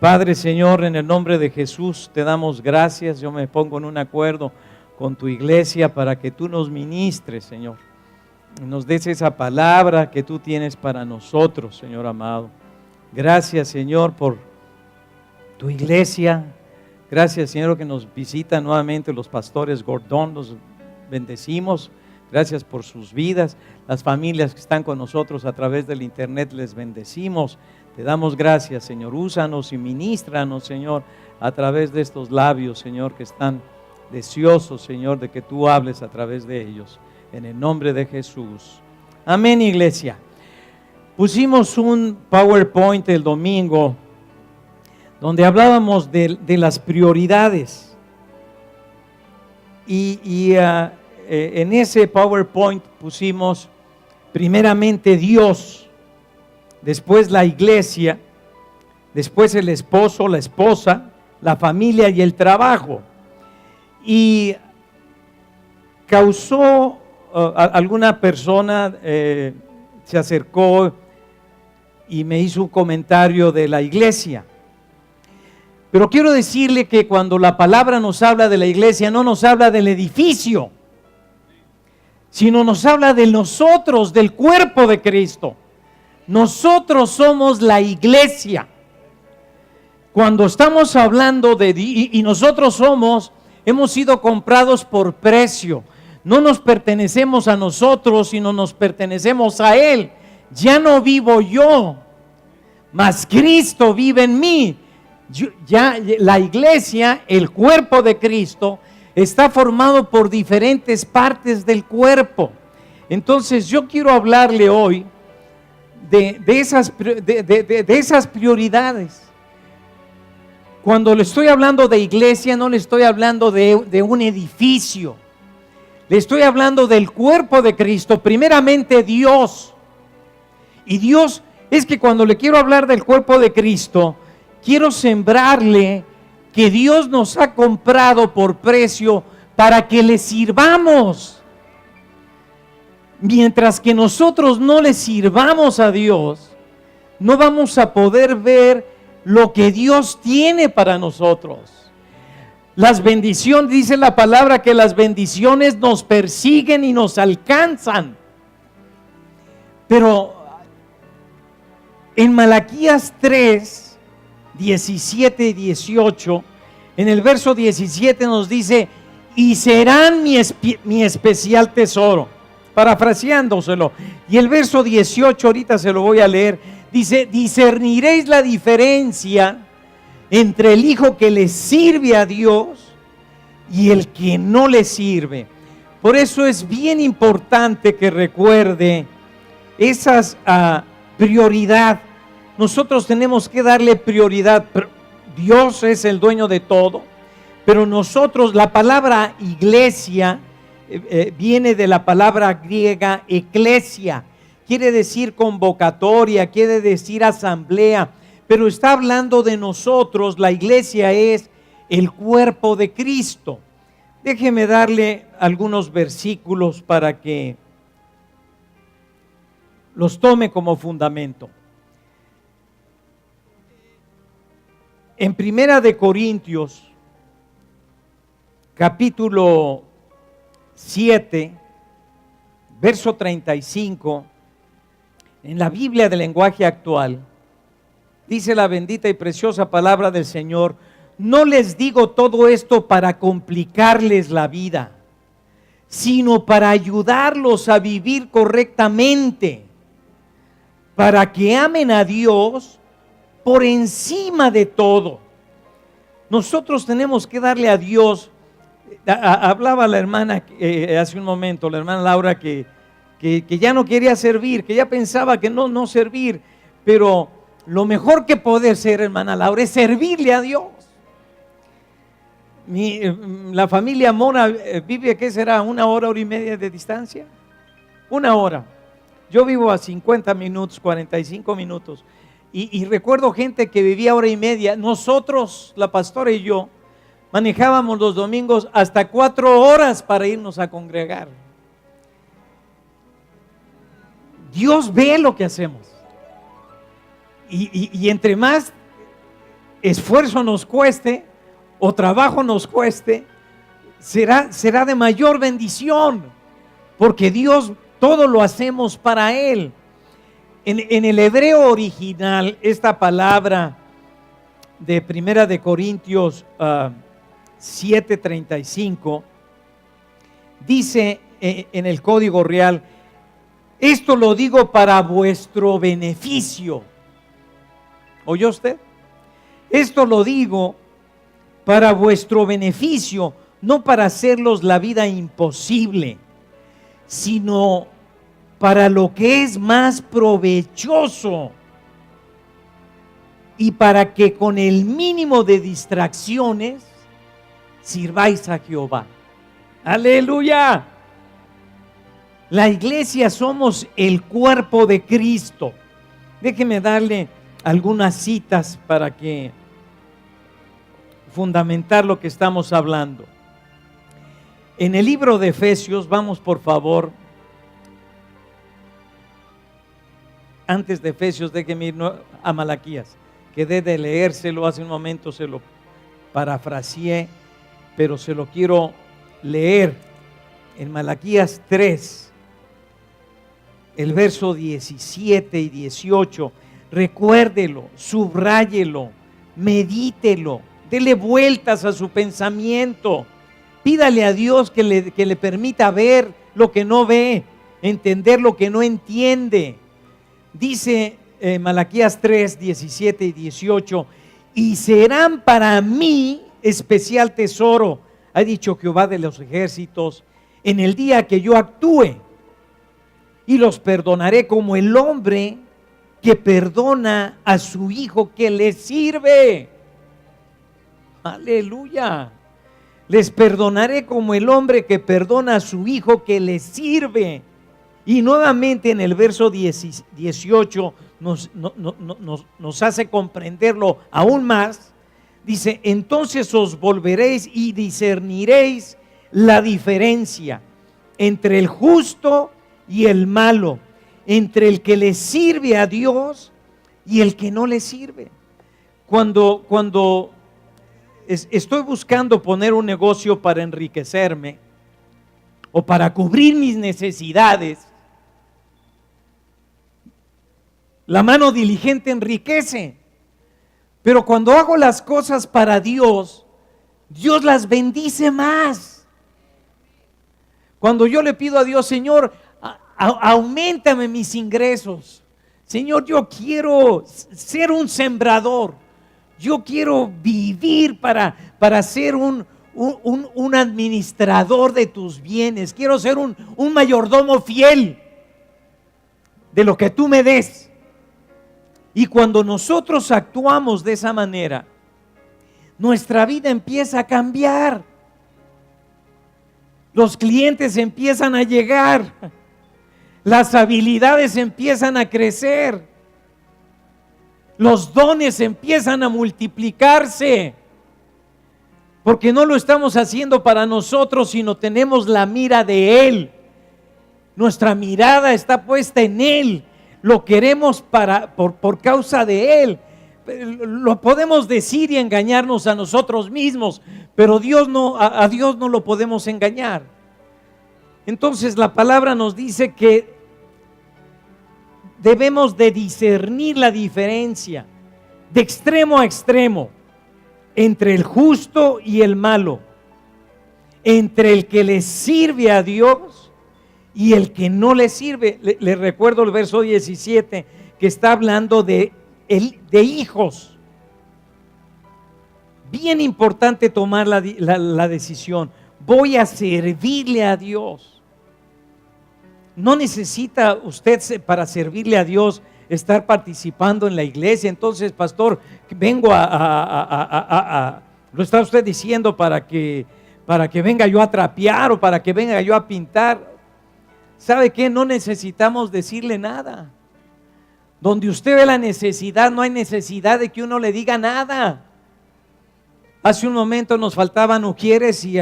Padre, Señor, en el nombre de Jesús te damos gracias. Yo me pongo en un acuerdo con tu iglesia para que tú nos ministres, Señor. Nos des esa palabra que tú tienes para nosotros, Señor amado. Gracias, Señor, por tu iglesia. Gracias, Señor, que nos visitan nuevamente los pastores Gordón. Los bendecimos. Gracias por sus vidas. Las familias que están con nosotros a través del internet, les bendecimos. Te damos gracias, Señor. Úsanos y ministranos, Señor, a través de estos labios, Señor, que están deseosos, Señor, de que tú hables a través de ellos. En el nombre de Jesús. Amén, iglesia. Pusimos un PowerPoint el domingo donde hablábamos de las prioridades. En ese PowerPoint pusimos primeramente Dios, después la iglesia, después el esposo, la esposa, la familia y el trabajo. Y causó, alguna persona se acercó y me hizo un comentario de la iglesia. Pero quiero decirle que cuando la palabra nos habla de la iglesia, no nos habla del edificio, sino nos habla de nosotros, del cuerpo de Cristo. Nosotros somos la iglesia. Cuando estamos hablando y nosotros hemos sido comprados por precio. No nos pertenecemos a nosotros, sino nos pertenecemos a Él. Ya no vivo yo, mas Cristo vive en mí. La iglesia, el cuerpo de Cristo, está formado por diferentes partes del cuerpo. Entonces yo quiero hablarle hoy de esas prioridades. Cuando le estoy hablando de iglesia, no le estoy hablando de un edificio. Le estoy hablando del cuerpo de Cristo, primeramente Dios. Y Dios, es que cuando le quiero hablar del cuerpo de Cristo, quiero sembrarle que Dios nos ha comprado por precio para que le sirvamos. Mientras que nosotros no le sirvamos a Dios, no vamos a poder ver lo que Dios tiene para nosotros. Las bendiciones, dice la palabra que las bendiciones nos persiguen y nos alcanzan. Pero en Malaquías 3, 17 y 18, en el verso 17 nos dice: y serán mi especial tesoro, parafraseándoselo. Y el verso 18, ahorita se lo voy a leer, dice: discerniréis la diferencia entre el hijo que le sirve a Dios y el que no le sirve. Por eso es bien importante que recuerde esas prioridad. Nosotros tenemos que darle prioridad. Dios es el dueño de todo, pero nosotros, la palabra iglesia viene de la palabra griega eclesia, quiere decir convocatoria, quiere decir asamblea, pero está hablando de nosotros. La iglesia es el cuerpo de Cristo. Déjeme darle algunos versículos para que los tome como fundamento. En Primera de Corintios, capítulo 7, verso 35, en la Biblia del lenguaje actual, dice la bendita y preciosa palabra del Señor: no les digo todo esto para complicarles la vida, sino para ayudarlos a vivir correctamente, para que amen a Dios por encima de todo. Nosotros tenemos que darle a Dios. Hablaba la hermana hace un momento, la hermana Laura, que ya no quería servir, que ya pensaba que no servir, pero lo mejor que puede hacer, hermana Laura, es servirle a Dios. La familia Mona vive, ¿qué será? 1 hora, 1 hora y media de distancia. 1 hora. Yo vivo a 50 minutos, 45 minutos. Y recuerdo gente que vivía 1 hora y media. Nosotros, la pastora y yo, manejábamos los domingos hasta 4 horas para irnos a congregar. Dios ve lo que hacemos. Y entre más esfuerzo nos cueste o trabajo nos cueste, será de mayor bendición, porque Dios todo lo hacemos para Él. En el hebreo original, esta palabra de Primera de Corintios 7:35 dice en el Código Real: esto lo digo para vuestro beneficio. ¿Oyó usted? Esto lo digo para vuestro beneficio, no para hacerlos la vida imposible, sino para lo que es más provechoso y para que con el mínimo de distracciones sirváis a Jehová. ¡Aleluya! La iglesia somos el cuerpo de Cristo. Déjeme darle algunas citas para que fundamentar lo que estamos hablando. En el libro de Efesios, vamos por favor. Antes de Efesios, déjeme ir a Malaquías. Quedé de leérselo hace un momento, se lo parafraseé, pero se lo quiero leer. En Malaquías 3, el verso 17 y 18. Recuérdelo, subráyelo, medítelo, dele vueltas a su pensamiento. Pídale a Dios que le permita ver lo que no ve, entender lo que no entiende. Dice Malaquías 3, 17 y 18: y serán para mí especial tesoro, ha dicho Jehová de los ejércitos, en el día que yo actúe, y los perdonaré como el hombre que perdona a su hijo que le sirve. Aleluya. Les perdonaré como el hombre que perdona a su hijo que le sirve. Y nuevamente en el verso 18 nos hace comprenderlo aún más. Dice: entonces os volveréis y discerniréis la diferencia entre el justo y el malo, entre el que le sirve a Dios y el que no le sirve. Cuando estoy buscando poner un negocio para enriquecerme o para cubrir mis necesidades, la mano diligente enriquece. Pero cuando hago las cosas para Dios, Dios las bendice más. Cuando yo le pido a Dios: Señor, auméntame mis ingresos. Señor, yo quiero ser un sembrador. Yo quiero vivir para ser un administrador de tus bienes. Quiero ser un mayordomo fiel de lo que tú me des. Y cuando nosotros actuamos de esa manera, nuestra vida empieza a cambiar. Los clientes empiezan a llegar. Las habilidades empiezan a crecer. Los dones empiezan a multiplicarse. Porque no lo estamos haciendo para nosotros, sino tenemos la mira de Él. Nuestra mirada está puesta en Él. Lo queremos por causa de Él. Lo podemos decir y engañarnos a nosotros mismos, pero a Dios no lo podemos engañar. Entonces la palabra nos dice que debemos de discernir la diferencia de extremo a extremo entre el justo y el malo, entre el que le sirve a Dios y el que no le sirve. Le recuerdo el verso 17 que está hablando de hijos. Bien importante tomar la decisión. Voy a servirle a Dios. No necesita usted, para servirle a Dios, estar participando en la iglesia. Entonces, pastor, vengo lo está usted diciendo para que venga yo a trapear o para que venga yo a pintar. ¿Sabe qué? No necesitamos decirle nada. Donde usted ve la necesidad, no hay necesidad de que uno le diga nada. Hace un momento nos faltaban ujieres y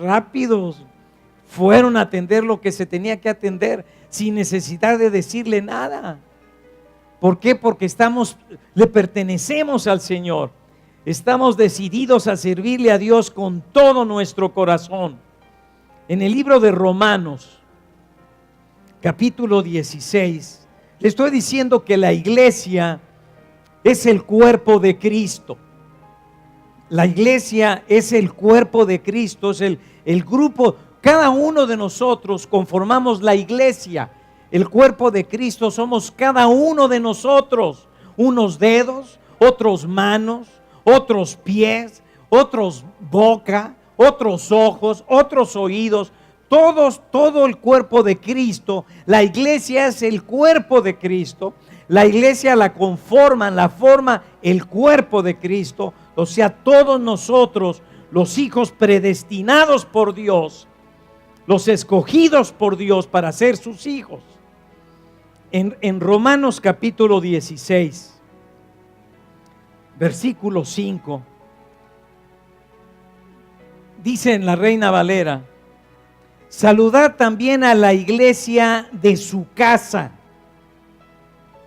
rápidos fueron a atender lo que se tenía que atender sin necesidad de decirle nada. ¿Por qué? Porque le pertenecemos al Señor. estamos decididos a servirle a Dios con todo nuestro corazón. En el libro de Romanos, capítulo 16, le estoy diciendo que la iglesia es el cuerpo de Cristo. La iglesia es el cuerpo de Cristo, es el grupo. Cada uno de nosotros conformamos la iglesia. El cuerpo de Cristo somos cada uno de nosotros. Unos dedos, otros manos, otros pies, otros boca, otros ojos, otros oídos. Todo el cuerpo de Cristo. La iglesia es el cuerpo de Cristo. La iglesia la conforman, la forma el cuerpo de Cristo. O sea, todos nosotros, los hijos predestinados por Dios, los escogidos por Dios para ser sus hijos. En Romanos capítulo 16, versículo 5, dice en la Reina Valera: saludad también a la iglesia de su casa.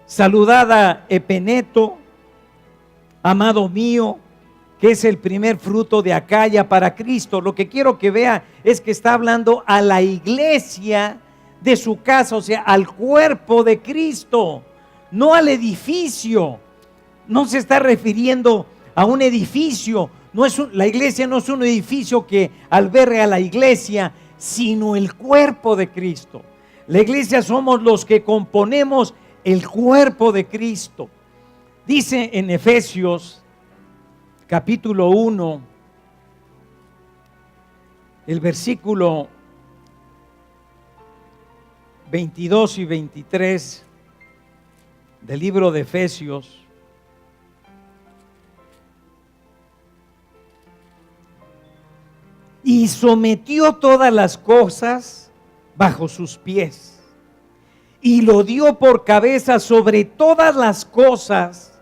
Saludad a Epeneto, amado mío, que es el primer fruto de Acaya para Cristo. Lo que quiero que vea es que está hablando a la iglesia de su casa, o sea, al cuerpo de Cristo, no al edificio. No se está refiriendo a un edificio. La iglesia no es un edificio que alberga a la iglesia, sino el cuerpo de Cristo. La iglesia somos los que componemos el cuerpo de Cristo. Dice en Efesios capítulo 1, el versículo 22 y 23 del libro de Efesios: y sometió todas las cosas bajo sus pies, y lo dio por cabeza sobre todas las cosas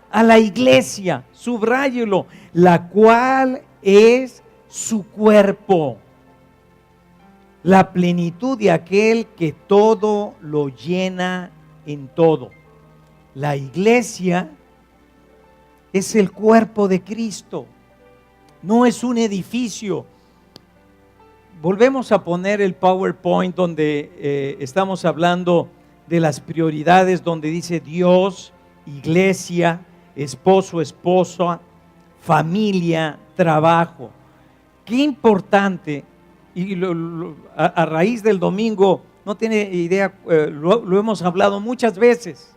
a la iglesia, subráyelo, la cual es su cuerpo, la plenitud de aquel que todo lo llena en todo. La iglesia es el cuerpo de Cristo, no es un edificio. Volvemos a poner el PowerPoint donde estamos hablando de las prioridades, donde dice Dios, iglesia, esposo, esposa, familia, trabajo. Qué importante, y a raíz del domingo, no tiene idea, lo hemos hablado muchas veces.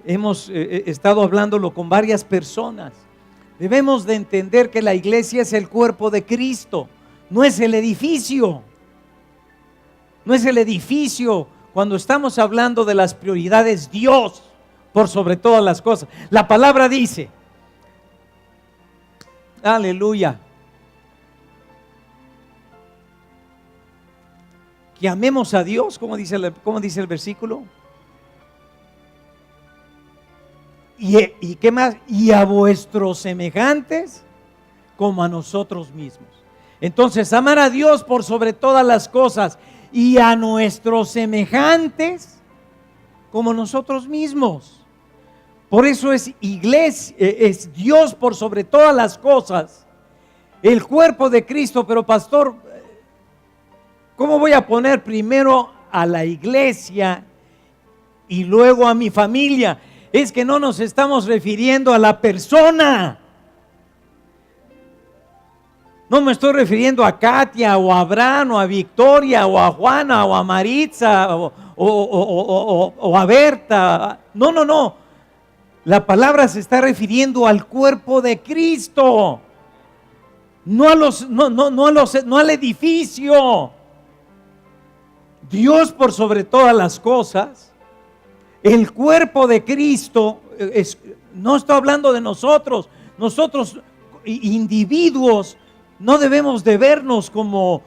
Hemos estado hablándolo con varias personas. Debemos de entender que la iglesia es el cuerpo de Cristo, no es el edificio. No es el edificio. Cuando estamos hablando de las prioridades, Dios por sobre todas las cosas. La palabra dice, aleluya, que amemos a Dios, ¿cómo dice el versículo? ¿Y qué más? Y a vuestros semejantes como a nosotros mismos. Entonces, amar a Dios por sobre todas las cosas y a nuestros semejantes como nosotros mismos. Por eso es iglesia, es Dios por sobre todas las cosas, el cuerpo de Cristo. Pero pastor, ¿cómo voy a poner primero a la iglesia y luego a mi familia? Es que no nos estamos refiriendo a la persona. No me estoy refiriendo a Katia o a Abraham o a Victoria o a Juana o a Maritza o a Berta. No. La palabra se está refiriendo al cuerpo de Cristo, no al edificio. Dios por sobre todas las cosas, el cuerpo de Cristo. No estoy hablando de nosotros. Nosotros, individuos, no debemos de vernos como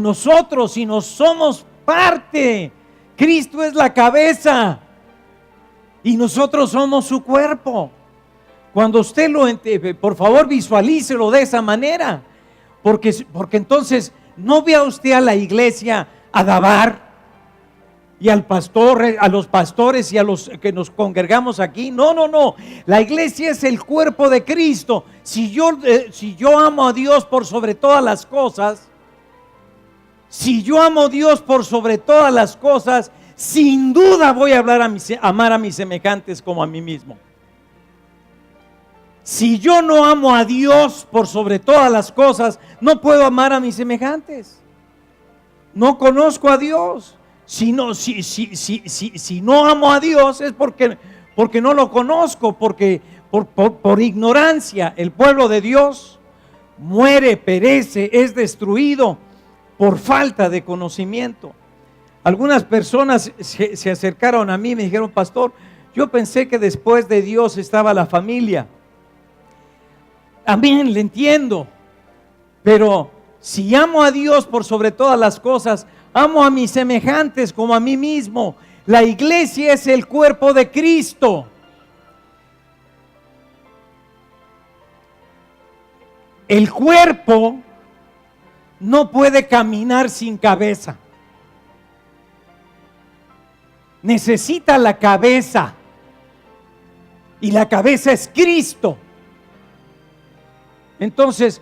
nosotros, sino somos parte. Cristo es la cabeza y nosotros somos su cuerpo. Cuando usted por favor visualícelo de esa manera, porque entonces no vea usted a la iglesia a Dabar, y al pastor, a los pastores y a los que nos congregamos aquí. No, no, no. La iglesia es el cuerpo de Cristo. Si yo amo a Dios por sobre todas las cosas, si yo amo a Dios por sobre todas las cosas, sin duda voy a amar a mis semejantes como a mí mismo. Si yo no amo a Dios por sobre todas las cosas, no puedo amar a mis semejantes. No conozco a Dios. Si no amo a Dios es porque no lo conozco, porque por ignorancia. El pueblo de Dios muere, perece, es destruido por falta de conocimiento. Algunas personas se acercaron a mí y me dijeron: pastor, yo pensé que después de Dios estaba la familia. Amén, le entiendo. Pero si amo a Dios por sobre todas las cosas, amo a mis semejantes como a mí mismo. La iglesia es el cuerpo de Cristo. El cuerpo no puede caminar sin cabeza. Necesita la cabeza. Y la cabeza es Cristo. Entonces,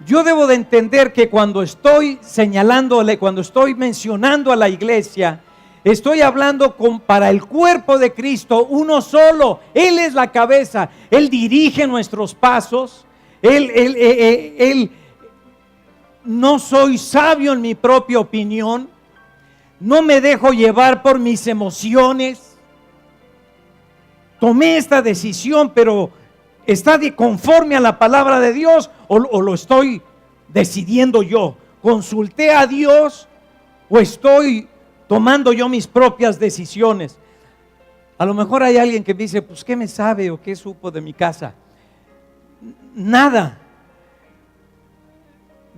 yo debo de entender que cuando estoy señalándole, cuando estoy mencionando a la iglesia, estoy hablando para el cuerpo de Cristo, uno solo. Él es la cabeza. Él dirige nuestros pasos. Él no soy sabio en mi propia opinión. No me dejo llevar por mis emociones. Tomé esta decisión, pero ¿está conforme a la palabra de Dios o lo estoy decidiendo yo? ¿Consulté a Dios o estoy tomando yo mis propias decisiones? A lo mejor hay alguien que me dice: pues ¿qué me sabe o qué supo de mi casa? Nada.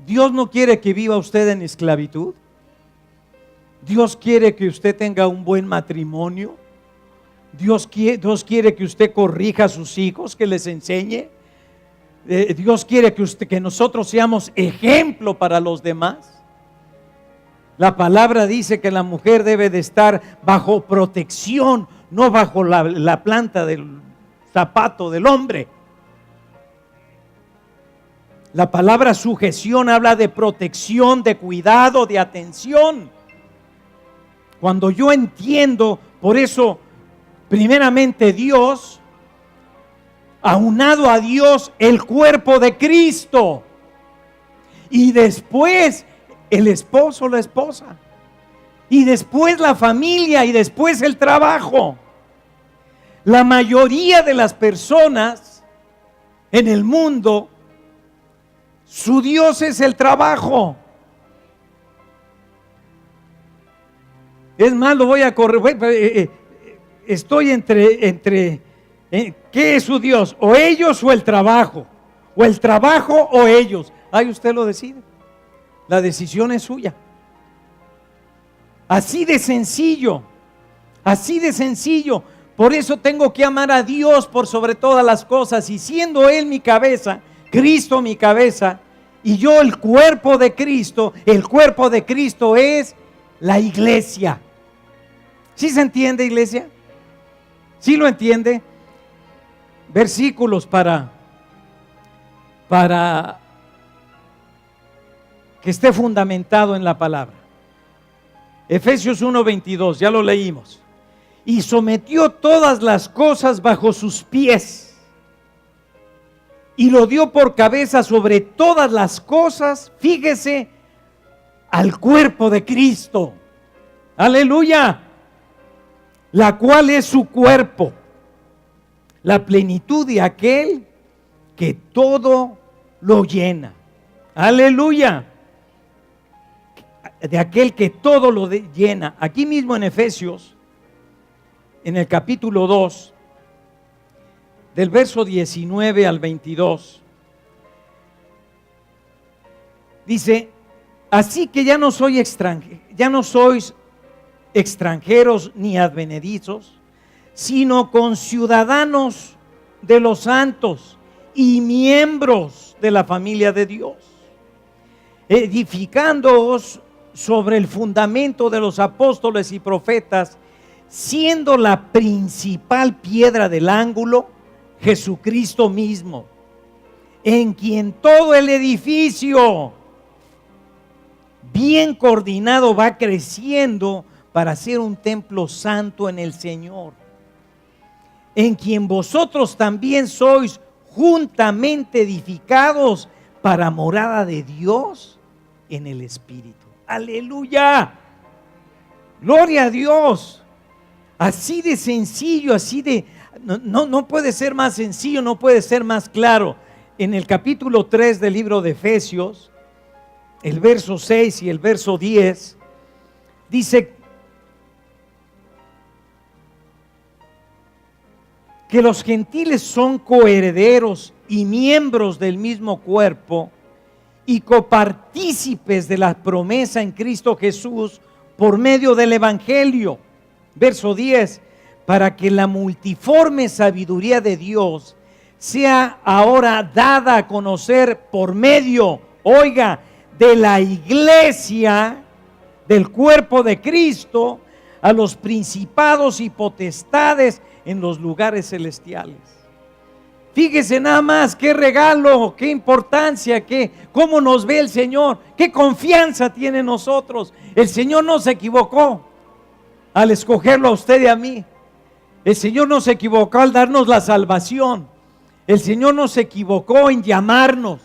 Dios no quiere que viva usted en esclavitud. Dios quiere que usted tenga un buen matrimonio. Dios quiere que usted corrija a sus hijos, que les enseñe. Dios quiere que nosotros seamos ejemplo para los demás. La palabra dice que la mujer debe de estar bajo protección, no bajo la planta del zapato del hombre. La palabra sujeción habla de protección, de cuidado, de atención. Cuando yo entiendo, por eso, primeramente Dios, aunado a Dios, el cuerpo de Cristo, y después el esposo, la esposa, y después la familia, y después el trabajo. La mayoría de las personas en el mundo, su Dios es el trabajo. Es más, lo voy a correr. Estoy entre ¿qué es su Dios? O ellos o el trabajo. O el trabajo o ellos. Ahí usted lo decide. La decisión es suya. Así de sencillo. Así de sencillo. Por eso tengo que amar a Dios por sobre todas las cosas. Y siendo Él mi cabeza, Cristo mi cabeza, y yo el cuerpo de Cristo, el cuerpo de Cristo es la iglesia. ¿Sí se entiende, iglesia? ¿Sí lo entiende? Versículos para que esté fundamentado en la palabra. Efesios 1:22, ya lo leímos. Y sometió todas las cosas bajo sus pies, y lo dio por cabeza sobre todas las cosas, fíjese, al cuerpo de Cristo. Aleluya. La cual es su cuerpo, la plenitud de aquel que todo lo llena. Aleluya. De aquel que todo lo llena. Aquí mismo en Efesios, en el capítulo 2, del verso 19 al 22, dice: así que ya no sois extranjeros ni advenedizos, sino conciudadanos de los santos y miembros de la familia de Dios, edificándoos sobre el fundamento de los apóstoles y profetas, siendo la principal piedra del ángulo Jesucristo mismo, en quien todo el edificio bien coordinado va creciendo para ser un templo santo en el Señor, en quien vosotros también sois juntamente edificados para morada de Dios en el Espíritu. Aleluya, gloria a Dios. Así de sencillo, no puede ser más sencillo, no puede ser más claro. En el capítulo 3 del libro de Efesios, el verso 6 y el verso 10, dice que los gentiles son coherederos y miembros del mismo cuerpo y copartícipes de la promesa en Cristo Jesús por medio del Evangelio. Verso 10, para que la multiforme sabiduría de Dios sea ahora dada a conocer por medio, oiga, de la iglesia, del cuerpo de Cristo, a los principados y potestades en los lugares celestiales. Fíjese nada más, qué regalo, qué importancia, cómo nos ve el Señor, qué confianza tiene en nosotros. El Señor no se equivocó al escogerlo a usted y a mí. El Señor no se equivocó al darnos la salvación. El Señor no se equivocó en llamarnos.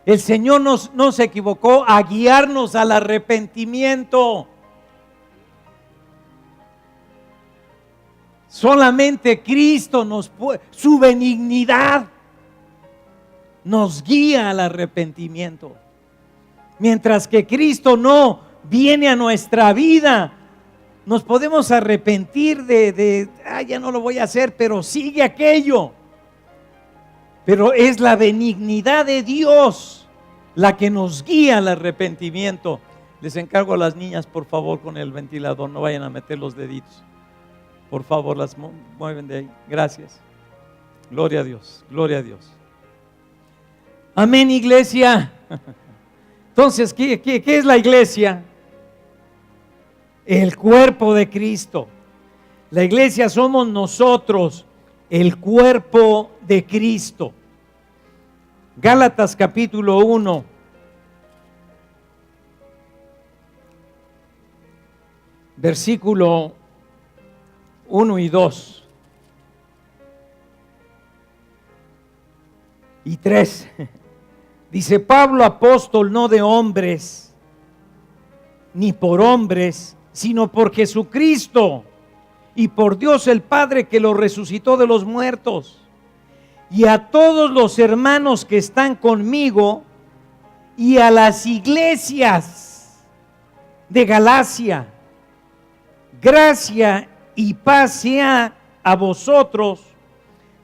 El Señor no se equivocó a guiarnos al arrepentimiento. Solamente Cristo su benignidad nos guía al arrepentimiento. Mientras que Cristo no viene a nuestra vida, nos podemos arrepentir ya no lo voy a hacer, pero sigue aquello. Pero es la benignidad de Dios la que nos guía al arrepentimiento. Les encargo a las niñas, por favor, con el ventilador, no vayan a meter los deditos. Por favor, las mueven de ahí. Gracias. Gloria a Dios, gloria a Dios. Amén, iglesia. Entonces, ¿qué es la iglesia? El cuerpo de Cristo. La iglesia somos nosotros, el cuerpo de Cristo. Gálatas capítulo 1. Versículo 1 y 2 y 3. Dice: Pablo, apóstol, no de hombres, ni por hombres, sino por Jesucristo y por Dios el Padre, que lo resucitó de los muertos, y a todos los hermanos que están conmigo, y a las iglesias de Galacia, gracia y paz sea a vosotros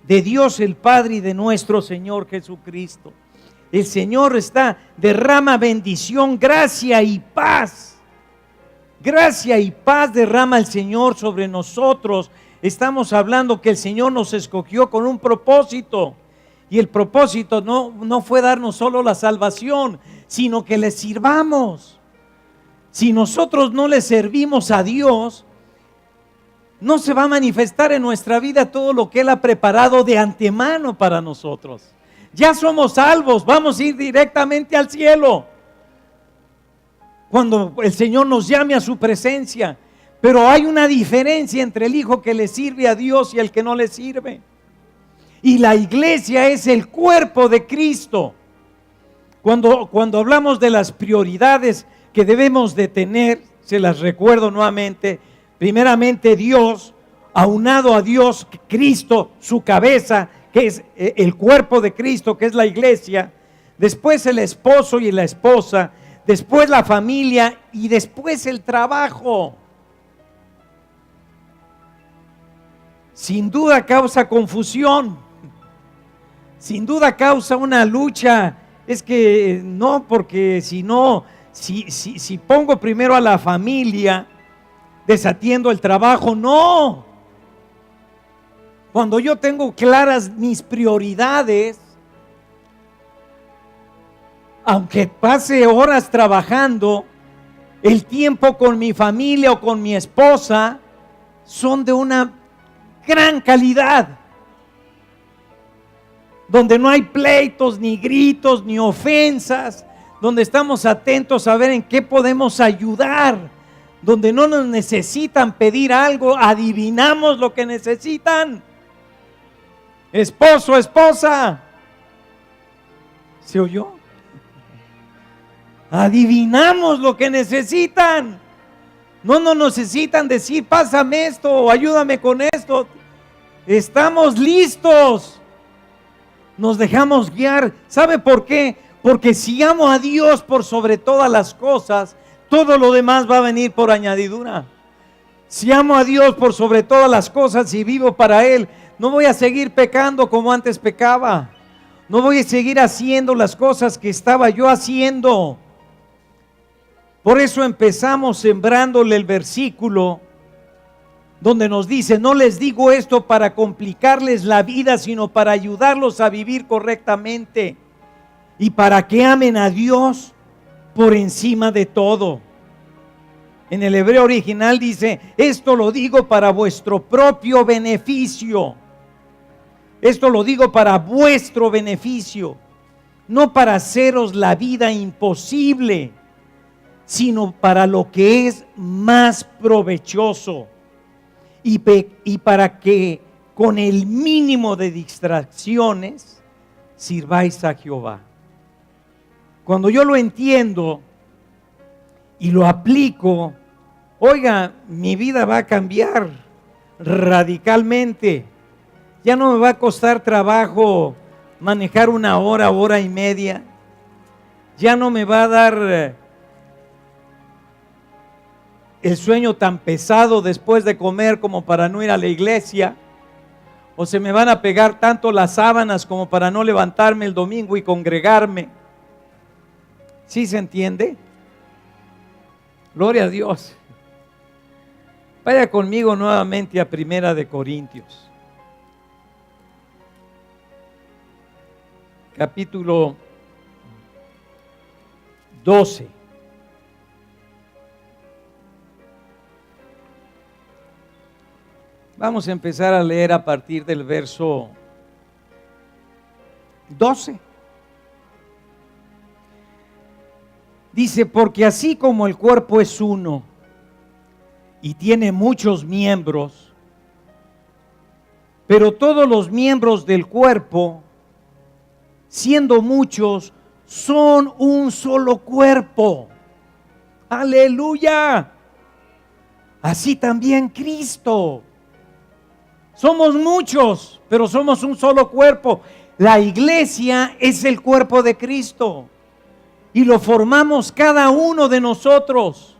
de Dios el Padre y de nuestro Señor Jesucristo. El Señor derrama bendición, gracia y paz. Gracia y paz derrama el Señor sobre nosotros. Estamos hablando que el Señor nos escogió con un propósito. Y el propósito no fue darnos solo la salvación, sino que le sirvamos. Si nosotros no le servimos a Dios, no se va a manifestar en nuestra vida todo lo que Él ha preparado de antemano para nosotros. Ya somos salvos, vamos a ir directamente al cielo cuando el Señor nos llame a su presencia. Pero hay una diferencia entre el hijo que le sirve a Dios y el que no le sirve. Y la iglesia es el cuerpo de Cristo. Cuando hablamos de las prioridades que debemos de tener, se las recuerdo nuevamente. Primeramente Dios, aunado a Dios, Cristo, su cabeza, que es el cuerpo de Cristo, que es la iglesia. Después el esposo y la esposa. Después la familia y después el trabajo. Sin duda causa confusión. Sin duda causa una lucha. Es que no, porque si pongo primero a la familia, desatiendo el trabajo. No. Cuando yo tengo claras mis prioridades, aunque pase horas trabajando, el tiempo con mi familia o con mi esposa son de una gran calidad, donde no hay pleitos, ni gritos, ni ofensas, donde estamos atentos a ver en qué podemos ayudar, donde no nos necesitan pedir algo, adivinamos lo que necesitan. Esposo, esposa, ¿se oyó? Adivinamos lo que necesitan. No nos necesitan decir, pásame esto o ayúdame con esto. Estamos listos. Nos dejamos guiar. ¿Sabe por qué? Porque si amo a Dios por sobre todas las cosas, todo lo demás va a venir por añadidura. Si amo a Dios por sobre todas las cosas y vivo para Él, no voy a seguir pecando como antes pecaba. No voy a seguir haciendo las cosas que estaba yo haciendo. Por eso empezamos sembrándole el versículo donde nos dice: no les digo esto para complicarles la vida, sino para ayudarlos a vivir correctamente y para que amen a Dios por encima de todo. En el hebreo original dice: esto lo digo para vuestro propio beneficio. Esto lo digo para vuestro beneficio, no para haceros la vida imposible, sino para lo que es más provechoso y para que con el mínimo de distracciones sirváis a Jehová. Cuando yo lo entiendo y lo aplico, oiga, mi vida va a cambiar radicalmente. Ya no me va a costar trabajo manejar una hora, hora y media. Ya no me va a dar el sueño tan pesado después de comer como para no ir a la iglesia. O se me van a pegar tanto las sábanas como para no levantarme el domingo y congregarme. ¿Sí se entiende? Gloria a Dios. Vaya conmigo nuevamente a 1 Corintios. Capítulo 12. Vamos a empezar a leer a partir del verso 12. Dice: porque así como el cuerpo es uno y tiene muchos miembros, pero todos los miembros del cuerpo, siendo muchos, son un solo cuerpo. Aleluya. Así también Cristo. Somos muchos, pero somos un solo cuerpo. La iglesia es el cuerpo de Cristo y lo formamos cada uno de nosotros.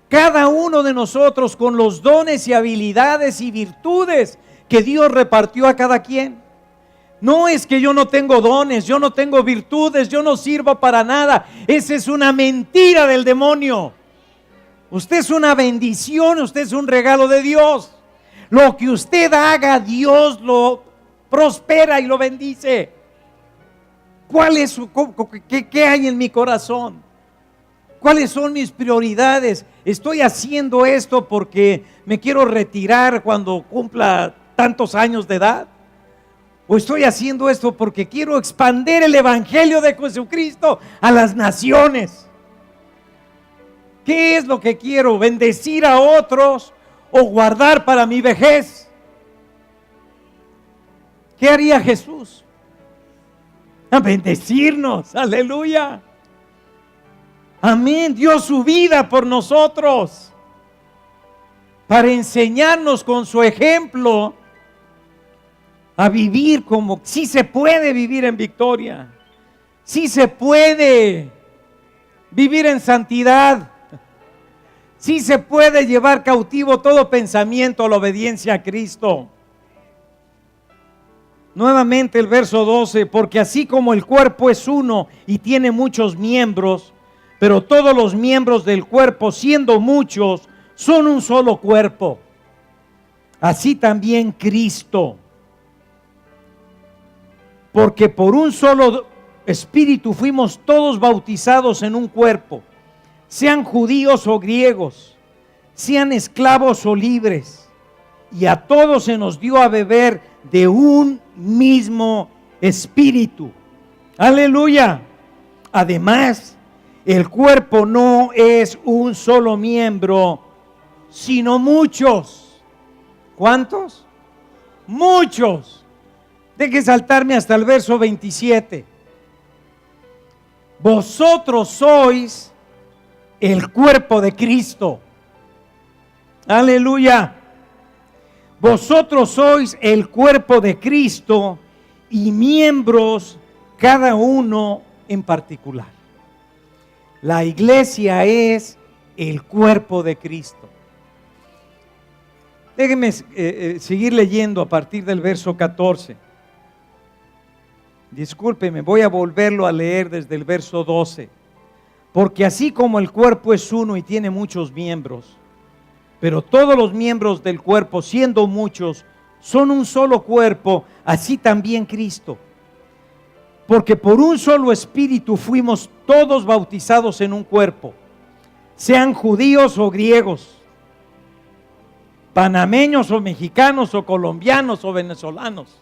Cada uno de nosotros con los dones y habilidades y virtudes que Dios repartió a cada quien. No es que yo no tengo dones, yo no tengo virtudes, yo no sirvo para nada. Esa es una mentira del demonio. Usted es una bendición, usted es un regalo de Dios. Lo que usted haga, Dios lo prospera y lo bendice. ¿Cuál es qué hay en mi corazón? ¿Cuáles son mis prioridades? ¿Estoy haciendo esto porque me quiero retirar cuando cumpla tantos años de edad? ¿O estoy haciendo esto porque quiero expandir el evangelio de Jesucristo a las naciones? ¿Qué es lo que quiero? ¿Bendecir a otros o guardar para mi vejez? ¿Qué haría Jesús? A bendecirnos, aleluya. Amén, dio su vida por nosotros para enseñarnos con su ejemplo a vivir como sí se puede vivir en victoria, sí se puede vivir en santidad, sí se puede llevar cautivo todo pensamiento a la obediencia a Cristo. Nuevamente el verso 12, porque así como el cuerpo es uno y tiene muchos miembros, pero todos los miembros del cuerpo, siendo muchos, son un solo cuerpo. Así también Cristo. Porque por un solo espíritu fuimos todos bautizados en un cuerpo, sean judíos o griegos, sean esclavos o libres, y a todos se nos dio a beber de un mismo espíritu. Aleluya. Además, el cuerpo no es un solo miembro, sino muchos. ¿Cuántos? Muchos. Deje saltarme hasta el verso 27. Vosotros sois el cuerpo de Cristo. Aleluya. Vosotros sois el cuerpo de Cristo y miembros cada uno en particular. La iglesia es el cuerpo de Cristo. Déjenme seguir leyendo a partir del verso 14. Discúlpeme, voy a volverlo a leer desde el verso 12. Porque así como el cuerpo es uno y tiene muchos miembros, pero todos los miembros del cuerpo, siendo muchos, son un solo cuerpo, así también Cristo. Porque por un solo espíritu fuimos todos bautizados en un cuerpo, sean judíos o griegos, panameños o mexicanos o colombianos o venezolanos.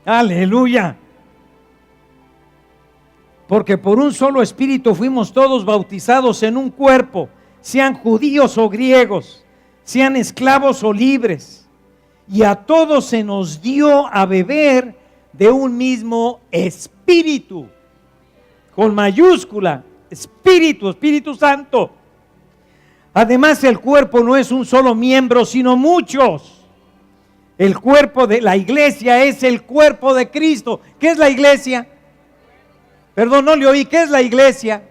Aleluya. Porque por un solo espíritu fuimos todos bautizados en un cuerpo, sean judíos o griegos, sean esclavos o libres, y a todos se nos dio a beber de un mismo espíritu, con mayúscula, espíritu, Espíritu Santo. Además, el cuerpo no es un solo miembro, sino muchos. El cuerpo de la iglesia es el cuerpo de Cristo. ¿Qué es la iglesia? Perdón, no le oí. ¿Qué es la iglesia?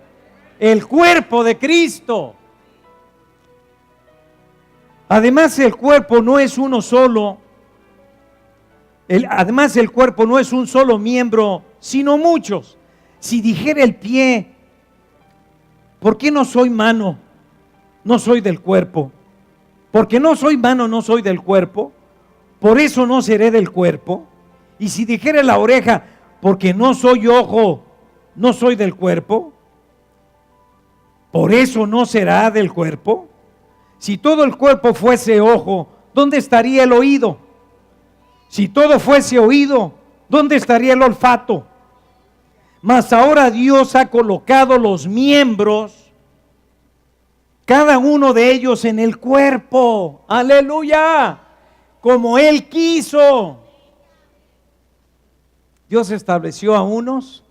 El cuerpo de Cristo. Además, el cuerpo no es uno solo. Además, el cuerpo no es un solo miembro, sino muchos. Si dijera el pie, ¿por qué no soy mano? No soy del cuerpo. Porque no soy mano, no soy del cuerpo. Por eso no seré del cuerpo. Y si dijera la oreja, porque no soy ojo, no soy del cuerpo. Por eso no será del cuerpo. Si todo el cuerpo fuese ojo, ¿dónde estaría el oído? Si todo fuese oído, ¿dónde estaría el olfato? Mas ahora Dios ha colocado los miembros, cada uno de ellos en el cuerpo. Aleluya. Como Él quiso. Dios estableció a unos,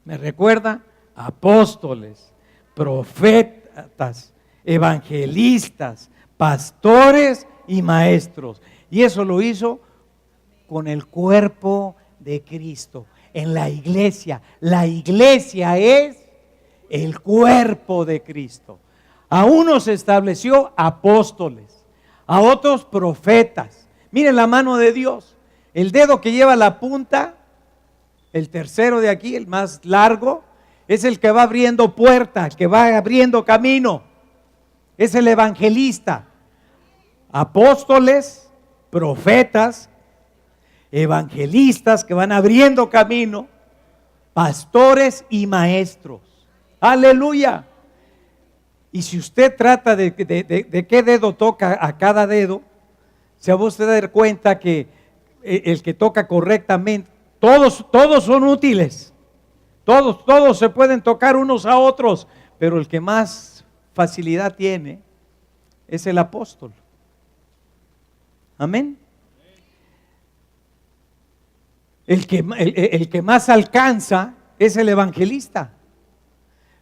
me recuerda, apóstoles, profetas, evangelistas, pastores y maestros. Y eso lo hizo con el cuerpo de Cristo, en la iglesia. La iglesia es el cuerpo de Cristo. A unos estableció apóstoles, a otros profetas. Miren la mano de Dios, el dedo que lleva la punta, el tercero de aquí, el más largo, es el que va abriendo puertas, que va abriendo camino. Es el evangelista. Apóstoles, profetas, evangelistas que van abriendo camino, pastores y maestros. Aleluya. Y si usted trata de qué dedo toca a cada dedo, se va usted a dar cuenta que el que toca correctamente, todos son útiles, todos se pueden tocar unos a otros, pero el que más facilidad tiene es el apóstol. Amén. El que más alcanza es el evangelista.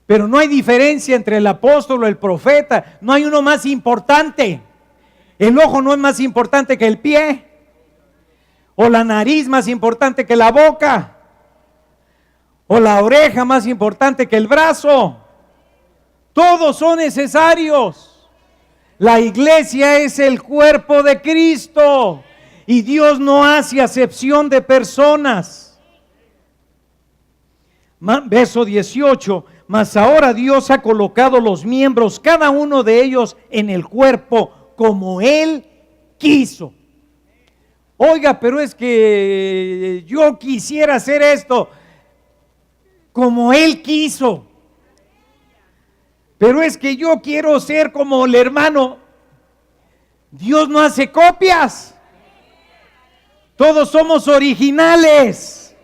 Pero no hay diferencia entre el apóstol o el profeta. No hay uno más importante. El ojo no es más importante que el pie. O la nariz más importante que la boca. O la oreja más importante que el brazo. Todos son necesarios. La iglesia es el cuerpo de Cristo. Y Dios no hace acepción de personas. Verso 18. Mas ahora Dios ha colocado los miembros, cada uno de ellos, en el cuerpo como Él quiso. Oiga, pero es que yo quisiera hacer esto como Él quiso. Pero es que yo quiero ser como el hermano. Dios no hace copias. Todos somos originales.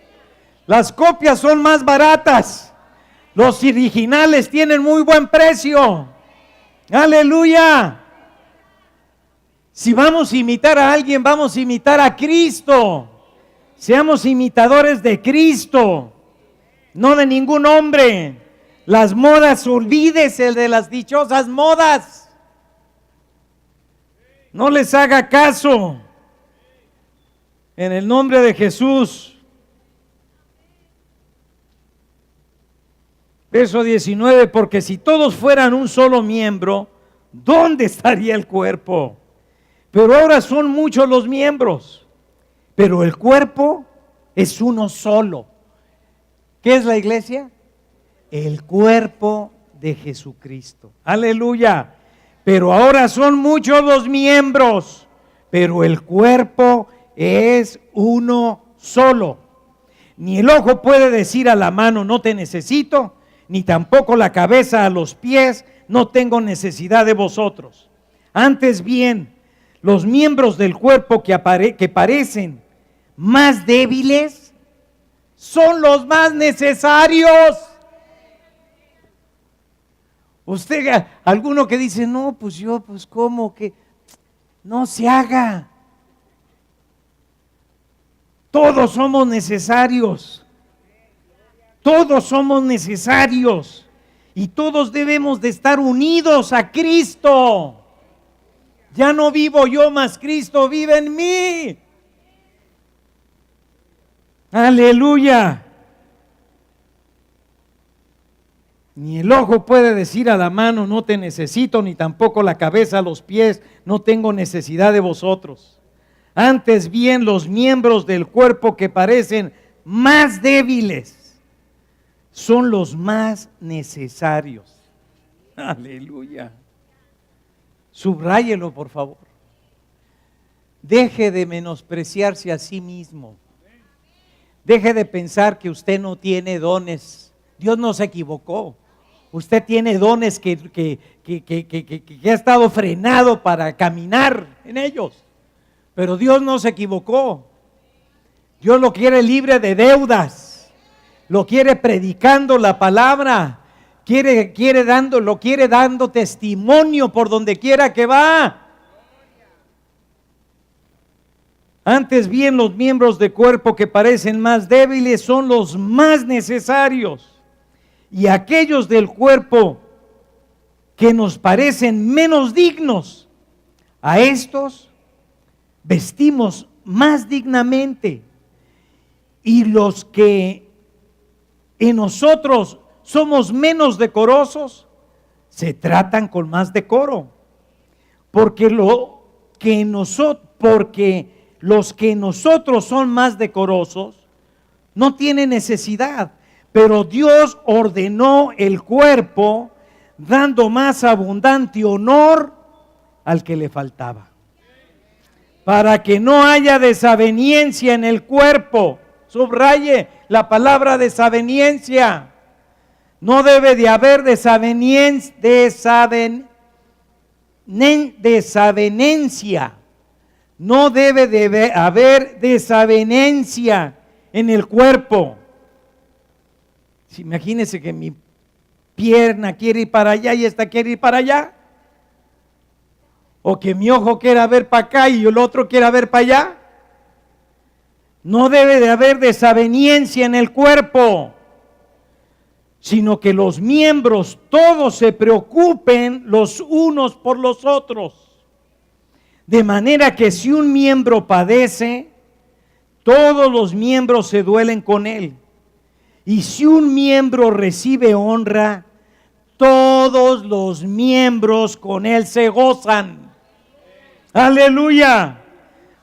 Las copias son más baratas. Los originales tienen muy buen precio. Aleluya. Si vamos a imitar a alguien, vamos a imitar a Cristo. Seamos imitadores de Cristo, no de ningún hombre. Las modas, olvídese de las dichosas modas. No les haga caso. En el nombre de Jesús. Verso 19, porque si todos fueran un solo miembro, ¿dónde estaría el cuerpo? Pero ahora son muchos los miembros, pero el cuerpo es uno solo. ¿Qué es la iglesia? El cuerpo de Jesucristo. Aleluya. Pero ahora son muchos los miembros, pero el cuerpo es uno solo. Ni el ojo puede decir a la mano, no te necesito, ni tampoco la cabeza a los pies, no tengo necesidad de vosotros. Antes bien, los miembros del cuerpo que parecen más débiles son los más necesarios. Usted, alguno que dice, no, pues yo, pues cómo que no se haga. Todos somos necesarios. Todos somos necesarios. Y todos debemos de estar unidos a Cristo. Ya no vivo yo, mas Cristo vive en mí. Aleluya. Ni el ojo puede decir a la mano, no te necesito, ni tampoco la cabeza a los pies, no tengo necesidad de vosotros. Antes bien, los miembros del cuerpo que parecen más débiles son los más necesarios. Aleluya. Subráyelo, por favor. Deje de menospreciarse a sí mismo. Deje de pensar que usted no tiene dones. Dios no se equivocó. Usted tiene dones que ha estado frenado para caminar en ellos. Pero Dios no se equivocó. Dios lo quiere libre de deudas. Lo quiere predicando la palabra. Lo quiere dando testimonio por donde quiera que va. Antes bien, los miembros del cuerpo que parecen más débiles son los más necesarios. Y aquellos del cuerpo que nos parecen menos dignos, a estos vestimos más dignamente. Y los que en nosotros somos menos decorosos, se tratan con más decoro. Porque los que nosotros son más decorosos, no tienen necesidad. Pero Dios ordenó el cuerpo, dando más abundante honor al que le faltaba. Para que no haya desaveniencia en el cuerpo. Subraye la palabra desaveniencia. No debe de haber desavenencia. No debe de haber desavenencia en el cuerpo. Imagínense que mi pierna quiere ir para allá y esta quiere ir para allá. O que mi ojo quiera ver para acá y el otro quiera ver para allá. No debe de haber desaveniencia en el cuerpo, sino que los miembros todos se preocupen los unos por los otros. De manera que si un miembro padece, todos los miembros se duelen con él. Y si un miembro recibe honra, todos los miembros con él se gozan. Aleluya.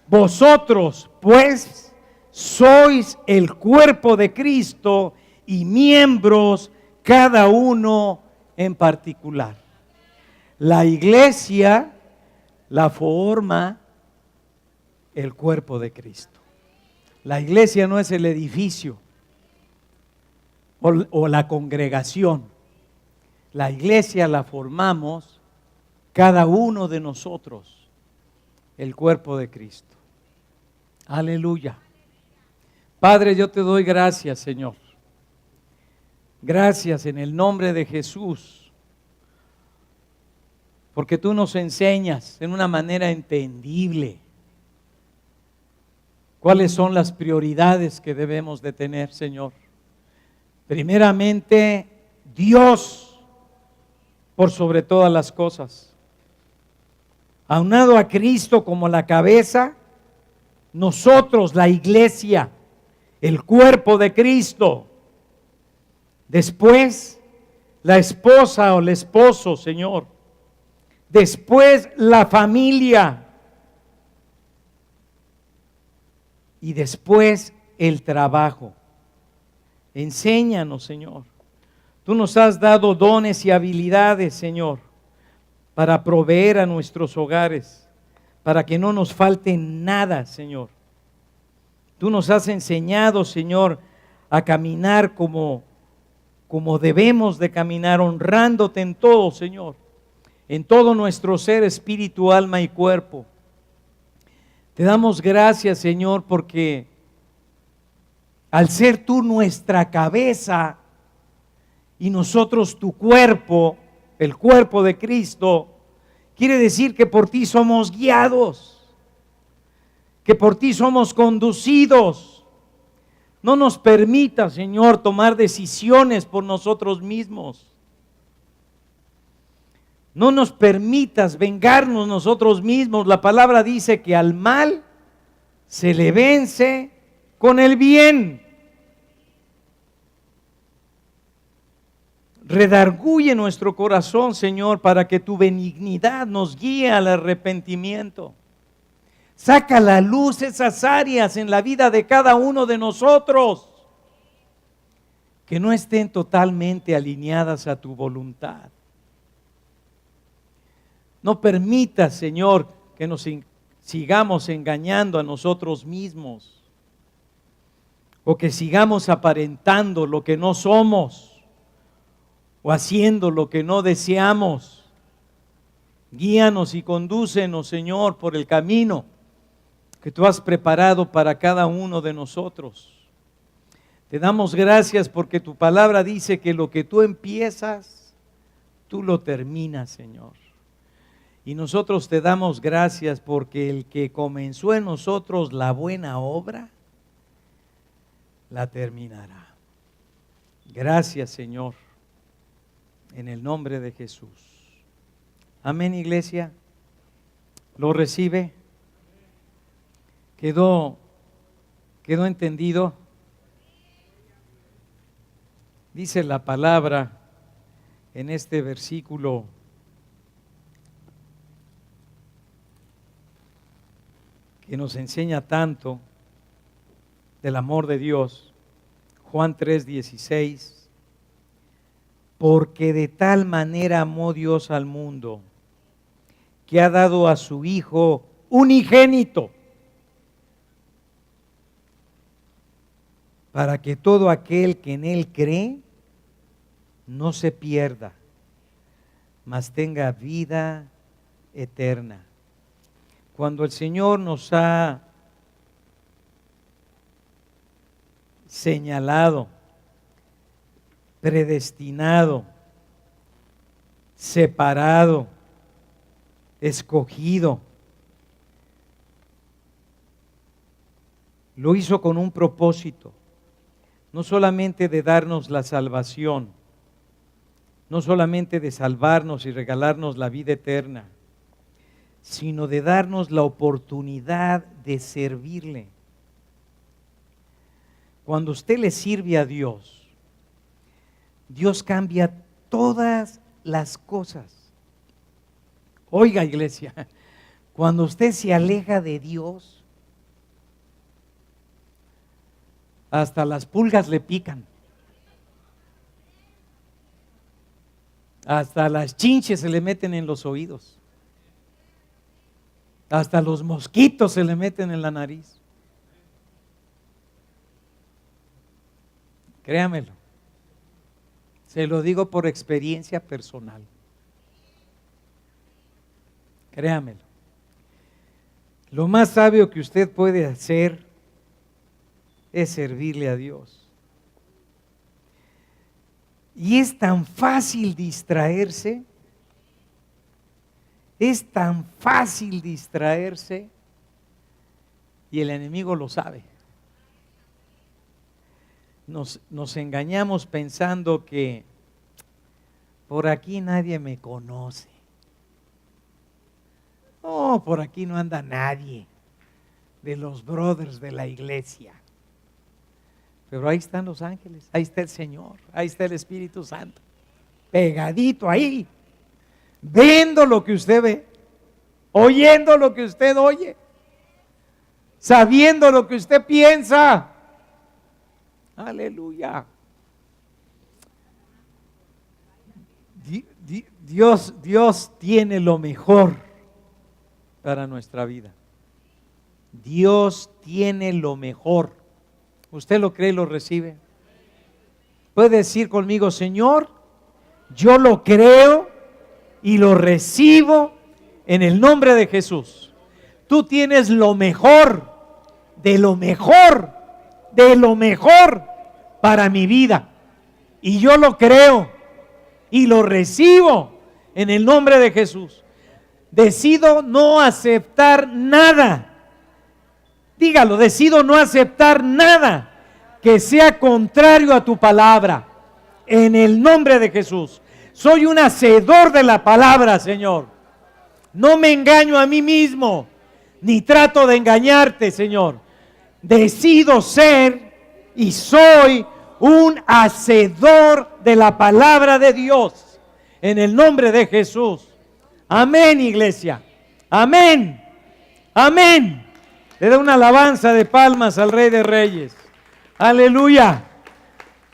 Vosotros, pues, sois el cuerpo de Cristo y miembros cada uno en particular. La iglesia la forma el cuerpo de Cristo. La iglesia no es el edificio o la congregación. La iglesia la formamos cada uno de nosotros, el cuerpo de Cristo. Aleluya. Padre, yo te doy gracias, Señor. Gracias en el nombre de Jesús, porque tú nos enseñas en una manera entendible cuáles son las prioridades que debemos de tener, Señor. Primeramente, Dios por sobre todas las cosas. Aunado a Cristo como la cabeza, nosotros, la iglesia, el cuerpo de Cristo. Después, la esposa o el esposo, Señor. Después, la familia. Y después, el trabajo. Enséñanos, Señor. Tú nos has dado dones y habilidades, Señor, para proveer a nuestros hogares, para que no nos falte nada, Señor. Tú nos has enseñado, Señor, a caminar como debemos de caminar, honrándote en todo, Señor, en todo nuestro ser, espíritu, alma y cuerpo. Te damos gracias, Señor, porque al ser tú nuestra cabeza y nosotros tu cuerpo, el cuerpo de Cristo, quiere decir que por ti somos guiados, que por ti somos conducidos. No nos permita, Señor, tomar decisiones por nosotros mismos. No nos permitas vengarnos nosotros mismos. La palabra dice que al mal se le vence con el bien. Redarguye nuestro corazón, Señor, para que tu benignidad nos guíe al arrepentimiento. Saca a la luz esas áreas en la vida de cada uno de nosotros que no estén totalmente alineadas a tu voluntad. No permitas, Señor, que nos sigamos engañando a nosotros mismos o que sigamos aparentando lo que no somos o haciendo lo que no deseamos. Guíanos y condúcenos, Señor, por el camino que tú has preparado para cada uno de nosotros. Te damos gracias porque tu palabra dice que lo que tú empiezas, tú lo terminas, Señor. Y nosotros te damos gracias porque el que comenzó en nosotros la buena obra, la terminará. Gracias, Señor, en el nombre de Jesús. Amén, iglesia. ¿Lo recibe? ¿Quedó entendido? Dice la palabra en este versículo que nos enseña tanto del amor de Dios, Juan 3:16, porque de tal manera amó Dios al mundo, que ha dado a su Hijo unigénito, para que todo aquel que en Él cree no se pierda, mas tenga vida eterna. Cuando el Señor nos ha señalado, predestinado, separado, escogido, lo hizo con un propósito. No solamente de darnos la salvación, no solamente de salvarnos y regalarnos la vida eterna, sino de darnos la oportunidad de servirle. Cuando usted le sirve a Dios, Dios cambia todas las cosas. Oiga, iglesia, cuando usted se aleja de Dios, hasta las pulgas le pican. Hasta las chinches se le meten en los oídos. Hasta los mosquitos se le meten en la nariz. Créamelo. Se lo digo por experiencia personal. Créamelo. Lo más sabio que usted puede hacer es servirle a Dios. Y es tan fácil distraerse. Es tan fácil distraerse. Y el enemigo lo sabe. Nos engañamos pensando que por aquí nadie me conoce. No, por aquí no anda nadie de los brothers de la iglesia. Pero ahí están los ángeles, ahí está el Señor, ahí está el Espíritu Santo, pegadito ahí, viendo lo que usted ve, oyendo lo que usted oye, sabiendo lo que usted piensa. Aleluya. Dios tiene lo mejor para nuestra vida. Dios tiene lo mejor. ¿Usted lo cree y lo recibe? Puede decir conmigo: Señor, yo lo creo y lo recibo en el nombre de Jesús. Tú tienes lo mejor, de lo mejor, de lo mejor para mi vida. Y yo lo creo y lo recibo en el nombre de Jesús. Decido no aceptar nada. Dígalo, decido no aceptar nada que sea contrario a tu palabra. En el nombre de Jesús. Soy un hacedor de la palabra, Señor. No me engaño a mí mismo, ni trato de engañarte, Señor. Decido ser y soy un hacedor de la palabra de Dios. En el nombre de Jesús. Amén, iglesia. Amén. Amén. Le da una alabanza de palmas al Rey de Reyes. Aleluya.